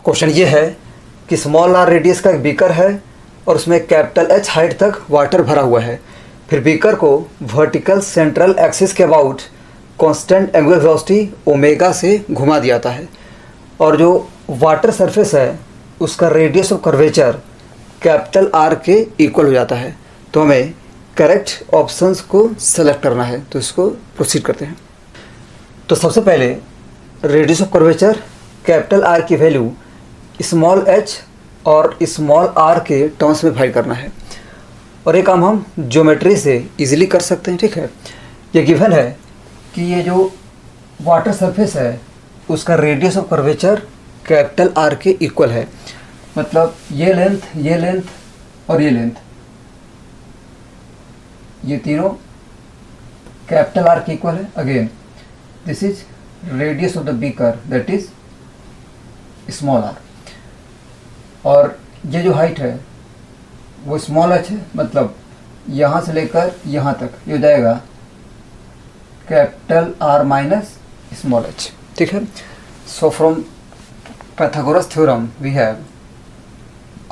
Question ये है कि स्मॉल आर रेडियस का एक बीकर है और उसमें कैपिटल एच हाइट तक वाटर भरा हुआ है। फिर बीकर को वर्टिकल सेंट्रल एक्सिस के about constant angular velocity omega से घुमा दिया जाता है और जो वाटर सरफेस है उसका radius of curvature capital R के इक्वल हो जाता है। तो हमें करेक्ट ऑप्शंस को सेलेक्ट करना है, तो इसको प्रोसीड करते हैं। तो सबसे पहले radius of curvature capital are की वैल्यू स्मॉल एच और स्मॉल आर के टर्म्स में फाइंड करना है और ये काम हम ज्योमेट्री से इजीली कर सकते हैं। ठीक है, ये गिवन है कि ये जो वाटर सरफेस है उसका radius of curvature capital R के इक्वल है, मतलब ये लेंथ और ये लेंथ, ये तीनों कैपिटल आर के इक्वल है। Again this is radius of the beaker that is small R, और ये जो हाइट है वो स्मॉल एच है, मतलब यहाँ से लेकर यहाँ तक ये हो जाएगा capital R minus small H. ठीक है, so from Pythagoras theorem we have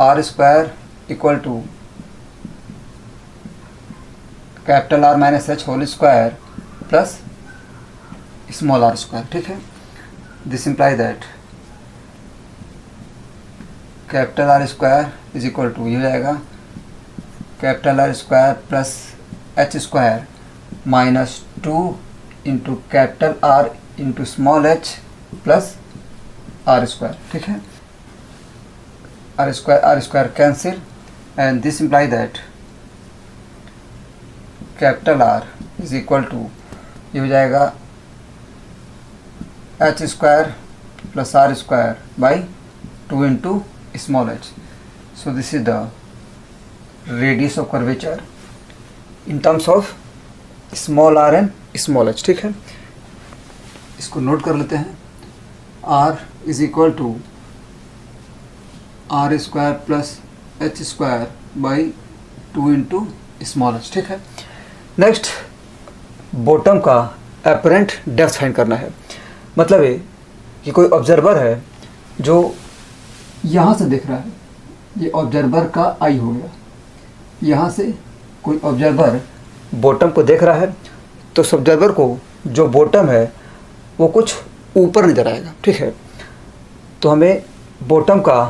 R square equal to capital R minus H whole square plus small R square. ठीक है, this imply that capital R square is equal to ये हो जाएगा capital R square plus H square minus 2 into capital R into small H plus R square. ठीक है, R square cancel and this imply that capital R is equal to ये हो जाएगा H square plus R square by 2 into small h. So this is the radius of curvature in terms of small r and small h. ठीक है, इसको note कर लेते हैं। r is equal to R square plus H square by 2 into small H. ठीक है, next bottom का apparent depth find करना है। मतलब ये कि कोई ऑब्जर्वर है जो यहाँ से देख रहा है, ये ऑब्जर्वर का आई हो गया, यहाँ से कोई ऑब्जर्वर बॉटम को देख रहा है तो उस ऑब्जर्वर को जो बॉटम है वो कुछ ऊपर नज़र आएगा। ठीक है, तो हमें बॉटम का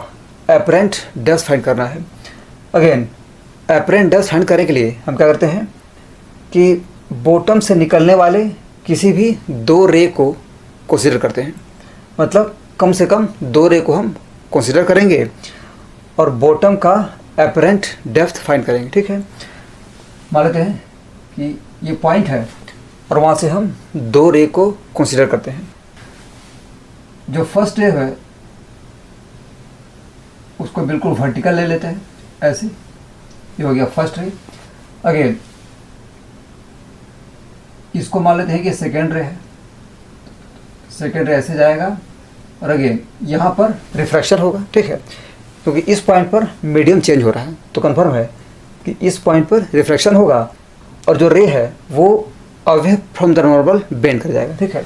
अपरेंट डेप्थ फाइंड करना है। अगेन अपरेंट डेप्थ फाइंड करने के लिए हम क्या करते हैं कि बॉटम से निकलने वाले किसी भी 2 रे को कंसीडर करते हैं, मतलब कम से कम 2 रे को हम कंसीडर करेंगे और बॉटम का अपरेंट डेप्थ फाइंड करेंगे। ठीक है, मान लेते हैं कि ये पॉइंट है और वहाँ से हम 2 रे को कंसीडर करते हैं। जो फर्स्ट रे है उसको बिल्कुल वर्टिकल ले लेते हैं, ऐसे ये हो गया फर्स्ट रे। अगेन इसको मान लेते हैं कि सेकेंड रे है, सेकेंड रे ऐसे जाएगा और अगेन यहाँ पर रिफ्रैक्शन होगा। ठीक है, क्योंकि इस पॉइंट पर मीडियम चेंज हो रहा है तो कंफर्म है कि इस पॉइंट पर रिफ्रैक्शन होगा और जो रे है वो away from the normal bend कर जाएगा। ठीक है,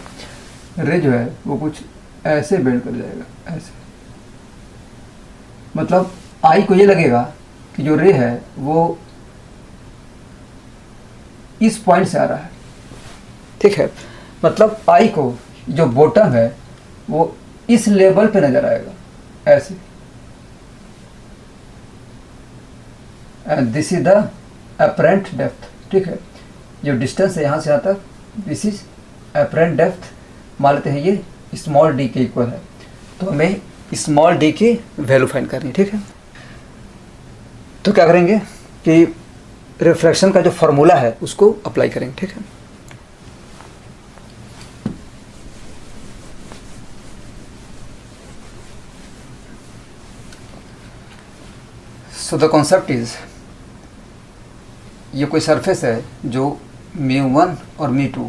रे जो है वो कुछ ऐसे बेंड कर जाएगा, ऐसे, मतलब आई को ये लगेगा कि जो रे है वो इस पॉइंट से आ रहा है। ठीक है, मतलब आई को जो बॉटम है वो इस लेवल पे नजर आएगा, ऐसे, and this is the apparent depth. ठीक है, जो डिस्टेंस है यहाँ से यहाँ तक, दिस इज अपरेंट डेप्थ। मान लेते हैं ये स्मॉल डी के इक्वल है, तो हमें स्मॉल डी की वैल्यू फाइंड करनी है। ठीक है, तो क्या करेंगे कि रिफ्रैक्शन का जो फॉर्मूला है उसको अप्लाई करेंगे। ठीक है, सो द कॉन्सेप्ट इज, ये कोई सरफेस है जो μ1 और μ2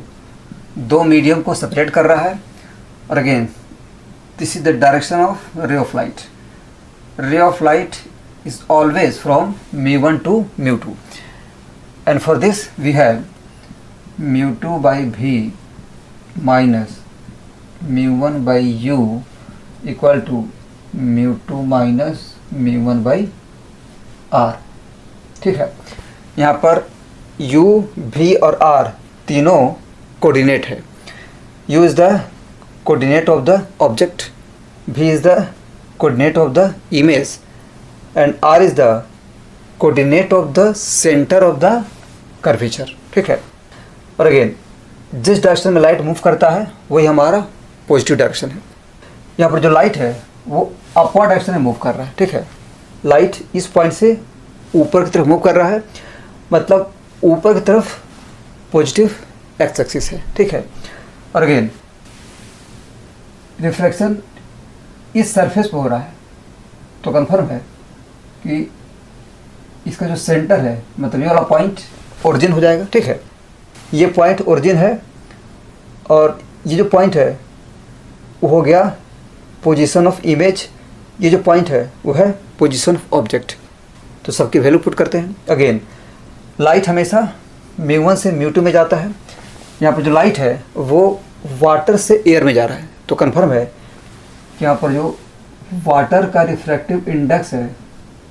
2 मीडियम को सेपरेट कर रहा है और again this is the direction of ray of light. Ray of light is always from μ1 to μ2 and for this we have μ2 by v minus μ1 by u equal to μ2 minus μ1 by r। ठीक है, यहाँ पर u, v और r तीनों coordinate है। u is the coordinate of the object, v is the coordinate of the image and r is the coordinate of the centre of the curvature. ठीक है, और अगेन जिस डायरेक्शन में light move करता है वही हमारा पॉजिटिव डायरेक्शन है। यहाँ पर जो लाइट है वो अपवर्ड डायरेक्शन में मूव कर रहा है। ठीक है, लाइट इस पॉइंट से ऊपर की तरफ मूव कर रहा है, मतलब ऊपर की तरफ पॉजिटिव एक्स एक्सिस है। ठीक है, और अगेन रिफ्लेक्शन इस सरफेस पे हो रहा है, तो कंफर्म है कि इसका जो सेंटर है, मतलब ये वाला पॉइंट ओरिजिन हो जाएगा। ठीक है, ये पॉइंट ओरिजिन है और ये जो पॉइंट है वो हो गया पोजीशन ऑफ इमेज, ये जो पॉइंट है वो है पोजीशन ऑफ ऑब्जेक्ट। तो सबकी वैल्यू पुट करते हैं। अगेन लाइट हमेशा μ1 से μ2 में जाता है। यहाँ पर जो लाइट है वो वाटर से एयर में जा रहा है, तो कंफर्म है कि यहाँ पर जो वाटर का रिफ्रैक्टिव इंडेक्स है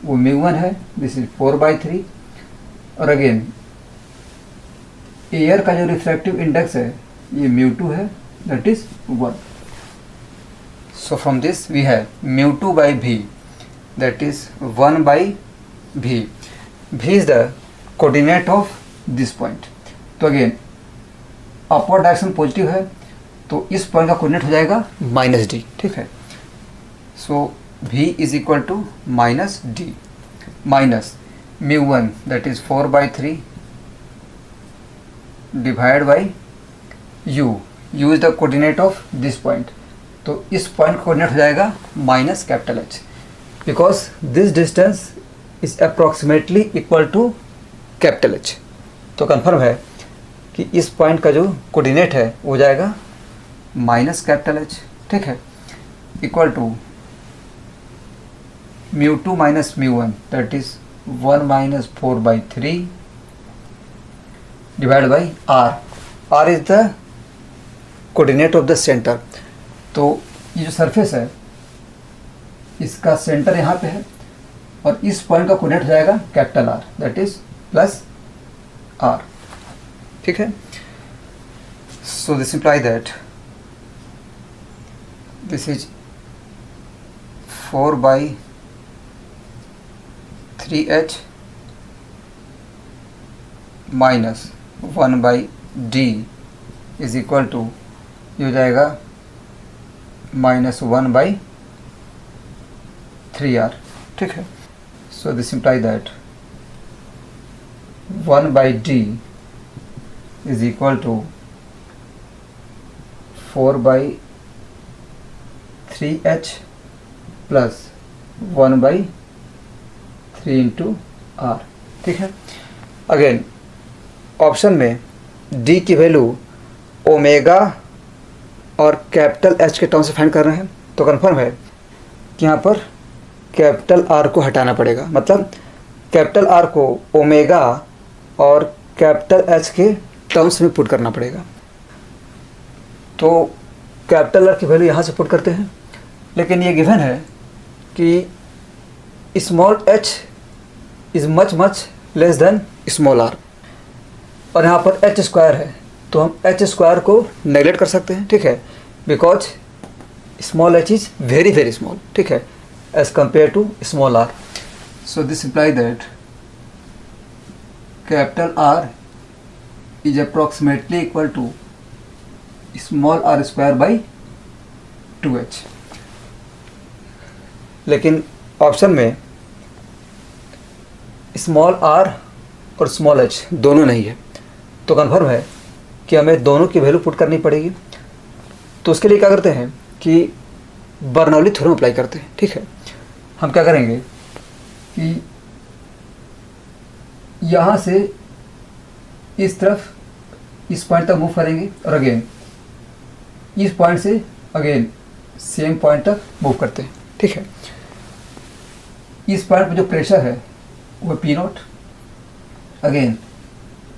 वो μ1 है, दिस इज 4/3, और अगेन एयर का जो रिफ्रैक्टिव इंडेक्स है ये μ2 है, that is 1। So from this we have μ2/v, that is 1/v। v is the coordinate of this point. तो अगेन अपवर्ड डायरेक्शन पॉजिटिव है, तो इस पॉइंट का कोऑर्डिनेट हो जाएगा -d। ठीक है, so v is equal to -d minus μ1 that is 4/3 divide by u। u is the coordinate of this point, तो इस पॉइंट का कोऑर्डिनेट हो जाएगा -H, because this distance is approximately equal to H। तो confirm है कि इस point का जो कोऑर्डिनेट है वो जाएगा -H। ठीक है, equal to μ2 minus μ1 that is 1 minus 4/3 divide by r। r is the coordinate of the centre. तो ये जो सरफेस है इसका सेंटर यहाँ पे है और इस पॉइंट का कोऑर्डिनेट हो जाएगा R, दैट इज +r। ठीक है, so this imply that this is 4/3h minus 1/d is equal to, ये हो जाएगा -1/3r। ठीक है, so this imply that 1/d is equal to 4/3h plus 1/3 into r। ठीक है, अगेन ऑप्शन में d की वैल्यू ओमेगा और कैपिटल H के टर्म से फाइंड कर रहे हैं, तो कंफर्म है कि यहाँ पर कैपिटल R को हटाना पड़ेगा, मतलब कैपिटल R को ओमेगा और कैपिटल H के टर्म्स में पुट करना पड़ेगा। तो कैपिटल R की वैल्यू यहाँ से पुट करते हैं, लेकिन ये गिवन है कि small h is much less than small r, और यहाँ पर h स्क्वायर है, तो हम h स्क्वायर को नेगलेक्ट कर सकते हैं। ठीक है, because small h is very small. ठीक है, as compare to small r। So this imply that capital R is approximately equal to small r square by 2h। लेकिन ऑप्शन में स्मॉल r और स्मॉल h दोनों नहीं है, तो confirm है कि हमें दोनों की वैल्यू पुट करनी पड़ेगी। तो उसके लिए क्या करते हैं कि बर्नौली थ्योरम अप्लाई करते हैं। ठीक है, हम क्या करेंगे कि यहाँ से इस तरफ इस पॉइंट तक मूव करेंगे और अगेन इस पॉइंट से अगेन सेम पॉइंट तक मूव करते हैं। ठीक है, इस पॉइंट पर जो प्रेशर है वो P0, अगेन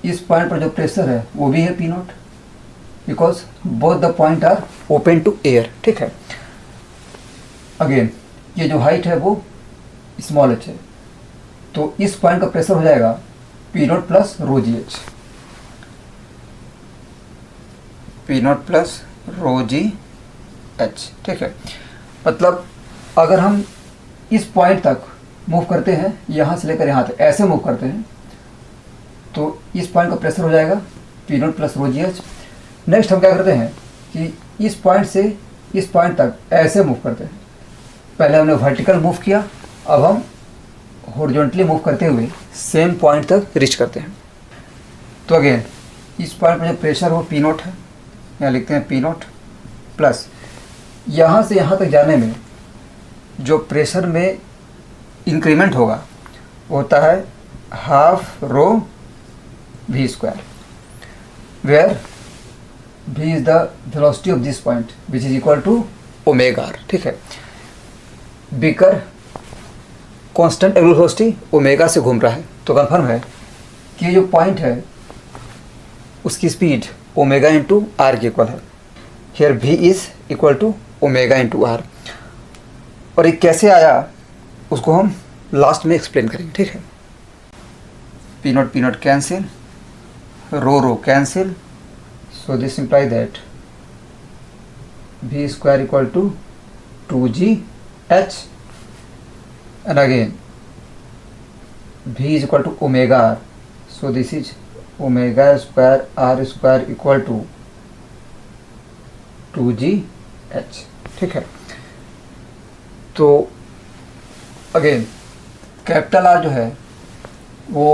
इस पॉइंट पर जो प्रेशर है वो भी है P0, because both the point are open to air. ठीक है, अगेन ये जो हाइट है वो स्मॉल h है, तो इस पॉइंट का प्रेशर हो जाएगा P not plus row ji H, P not plus row ji H. ठीक है, मतलब अगर हम इस पॉइंट तक मूव करते हैं, यहाँ से लेकर यहाँ तक ऐसे मूव करते हैं, तो इस पॉइंट का प्रेशर हो जाएगा P not plus row ji H. Next हम क्या करते हैं कि इस पॉइंट से इस पॉइंट तक ऐसे मूव करते हैं। पहले हमने वर्टिकल मूव किया, अब हम हॉरिजॉन्टली मूव करते हुए सेम पॉइंट तक रीच करते हैं। तो अगेन इस पॉइंट पर जो प्रेशर वो पी नॉट है, यहाँ लिखते हैं पी नॉट, प्लस यहाँ से यहाँ तक जाने में जो प्रेशर में इंक्रीमेंट होगा वो होता है half rho V square, where v is the velocity of this point which is equal to omega r। ठीक है, beaker constant angular velocity omega से घूम रहा है, तो कन्फर्म है कि जो पॉइंट है उसकी स्पीड ओमेगा इंटू आर के इक्वल है। Here v is equal to omega into R. और ये कैसे आया उसको हम लास्ट में एक्सप्लेन करेंगे। ठीक है, P naught cancel, rho cancel, so this imply that v square equal to 2g h, and again v is equal to omega r, so this is omega square r square equal to 2g h। ठीक है, तो again capital R जो है वो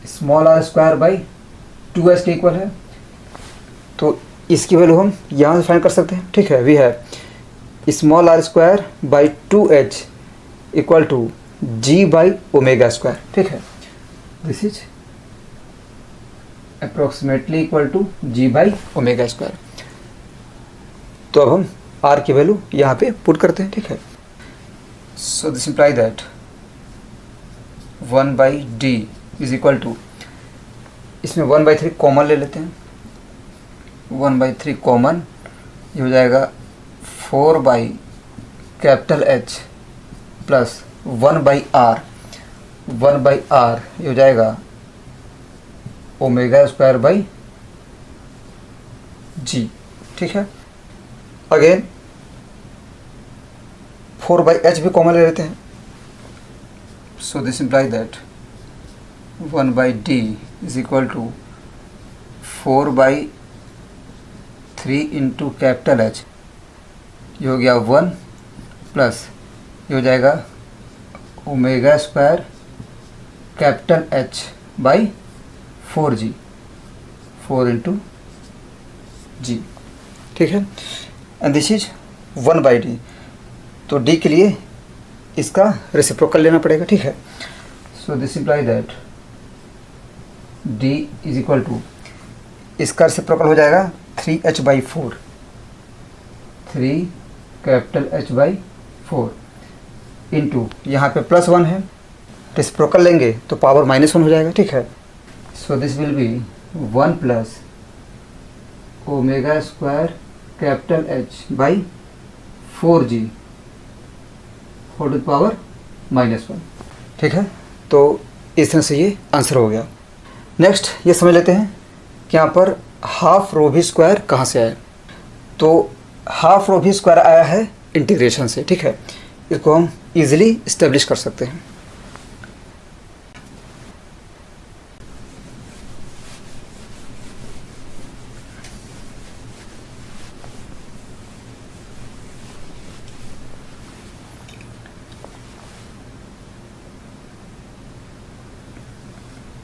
small R square by 2h के equal है, तो इसकी वैल्यू हम यहाँ से फाइंड कर सकते हैं। ठीक है, वी है small R square by 2h equal to G by omega square. ठीक है, this is approximately equal to G by omega square. तो अब हम आर की वैल्यू यहाँ पे पुट करते हैं। ठीक है, so this imply that 1 by D is equal to, इसमें 1/3 कॉमन ले लेते हैं, 1/3 कॉमन, ये हो जाएगा 4 by capital H plus 1 by R, 1 by R ये हो जाएगा ओमेगा स्क्वायर बाई जी। ठीक है, अगेन 4 बाई एच भी कॉमन ले लेते हैं, so this imply that 1 by D is equal to 4 by 3 into capital H, ये हो गया 1 प्लस ये हो जाएगा omega square capital H by 4g, 4 into G. ठीक है, and this is 1 by D, तो डी के लिए इसका रेसिप्रोकल लेना पड़ेगा। ठीक है, so this imply that d is equal to, इसका रेसिप्रोकल हो जाएगा 3h by 4, 3 capital h by 4 into यहाँ पे +1 है, रेसिप्रोकल लेंगे तो पावर -1 हो जाएगा। ठीक है, so this will be 1 plus omega square capital h by 4g whole to power -1। ठीक है, तो इस तरह से ये आंसर हो गया। नेक्स्ट ये समझ लेते हैं कि यहाँ पर हाफ रो भी स्क्वायर कहाँ से आया। तो हाफ रो भी स्क्वायर आया है इंटीग्रेशन से। ठीक है, इसको हम इजीली इस्टेब्लिश कर सकते हैं।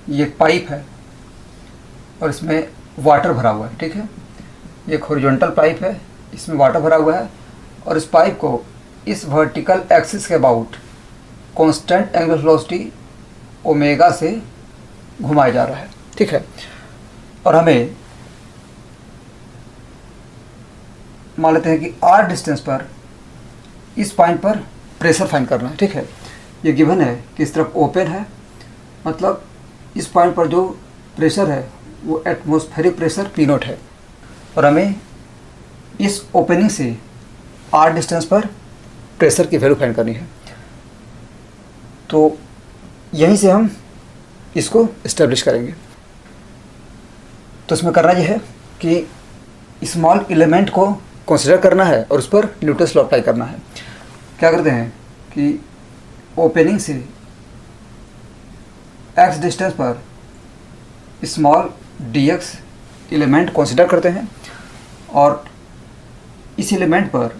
ये पाइप है और इसमें वाटर भरा हुआ है। ठीक है, ये एक हॉरिजॉन्टल पाइप है, इसमें वाटर भरा हुआ है और इस पाइप को इस वर्टिकल एक्सिस के about constant angular velocity omega से घुमाया जा रहा है। ठीक है, और हमें मान लेते हैं कि r डिस्टेंस पर इस पॉइंट पर प्रेशर फाइंड करना है। ठीक है, ये गिवन है कि इस तरफ ओपन है, मतलब इस पॉइंट पर जो प्रेशर है वो एटमॉस्फेरिक प्रेशर P0 है, और हमें इस ओपनिंग से r डिस्टेंस पर प्रेशर की वैल्यू फाइंड करनी है। तो यहीं से हम इसको इस्टेब्लिश करेंगे। तो इसमें करना यह है कि स्मॉल एलिमेंट को कंसिडर करना है और उस पर न्यूटन्स लॉ अप्लाई करना है। क्या करते हैं कि ओपनिंग से x डिस्टेंस पर स्मॉल dx एलिमेंट कंसिडर करते हैं और इस एलिमेंट पर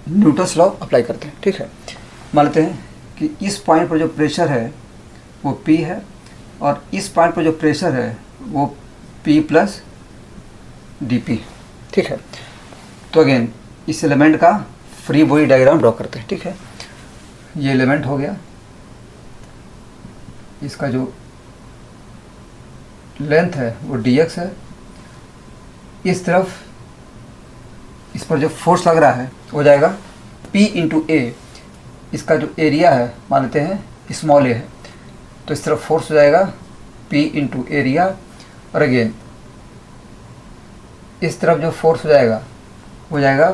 न्यूटन्स लॉ अप्लाई करते हैं। ठीक है, मान लेते हैं कि इस पॉइंट पर जो प्रेशर है वो P है और इस पॉइंट पर जो प्रेशर है वो P प्लस dP। ठीक है, तो अगेन इस एलिमेंट का फ्री बॉडी डायग्राम ड्रॉ करते हैं। ठीक है, ये एलिमेंट हो गया, इसका जो लेंथ है वो dx है। इस तरफ इस पर जो फोर्स लग रहा है हो जाएगा P इंटू ए। इसका जो एरिया है मान लेते हैं स्मॉल ए है, तो इस तरफ फोर्स हो जाएगा P इंटू एरिया। और अगेन इस तरफ जो फोर्स हो जाएगा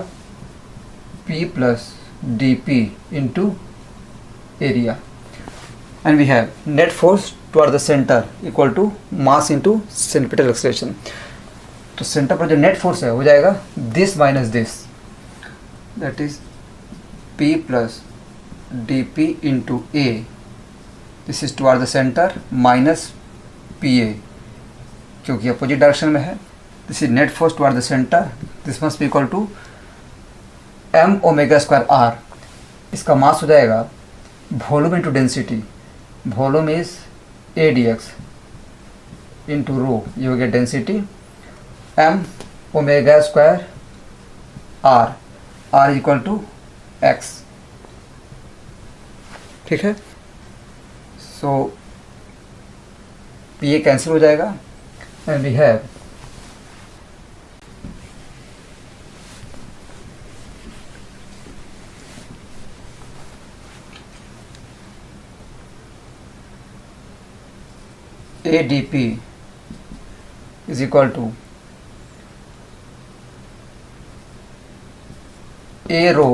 P plus D P into area. And we have net force toward the centre equal to mass into centripetal acceleration. तो सेंटर पर जो नेट फोर्स है हो जाएगा this minus this, that is P plus D P into A. This is toward the centre minus P A, क्योंकि opposite direction में है। This is net force toward the centre, this must be equal to m omega square r। इसका mass हो जाएगा volume into density, volume is a dx into rho, ये हो गया density m omega square r equal to x। ठीक है, सो ये कैंसिल हो जाएगा and we have ADP is equal to A rho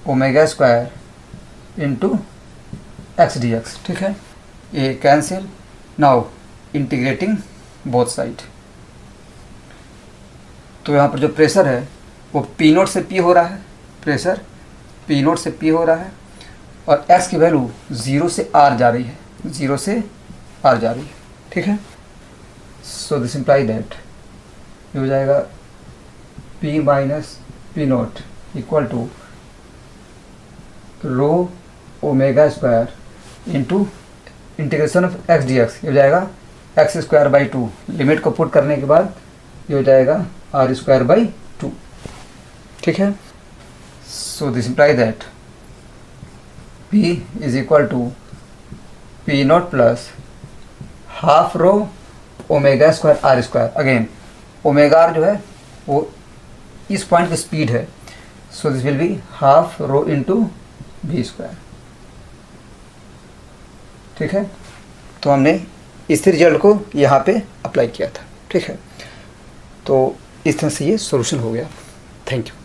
omega square into X D X. ठीक है, ये cancel. Now integrating both side, तो यहाँ पर जो प्रेशर है वो P नोट से P हो रहा है, प्रेशर P नोट से P हो रहा है और x की वैल्यू 0 से r जा रही है, 0 से r जा रही है। ठीक है, सो दिस इम्प्लाई दैट ये हो जाएगा P minus P naught equal to rho omega square into integration of X D X. ये हो जाएगा एक्स स्क्वायर बाई 2, लिमिट को पुट करने के बाद ये हो जाएगा r स्क्वायर बाई 2। ठीक है, so this imply that P is equal to P naught plus half rho omega square R square. Again omega R जो है वो इस पॉइंट की स्पीड है, so this will be half rho into V square. ठीक है, तो हमने इस रिजल्ट को यहाँ पे अप्लाई किया था। ठीक है, तो इस तरह से ये सॉल्यूशन हो गया। Thank you.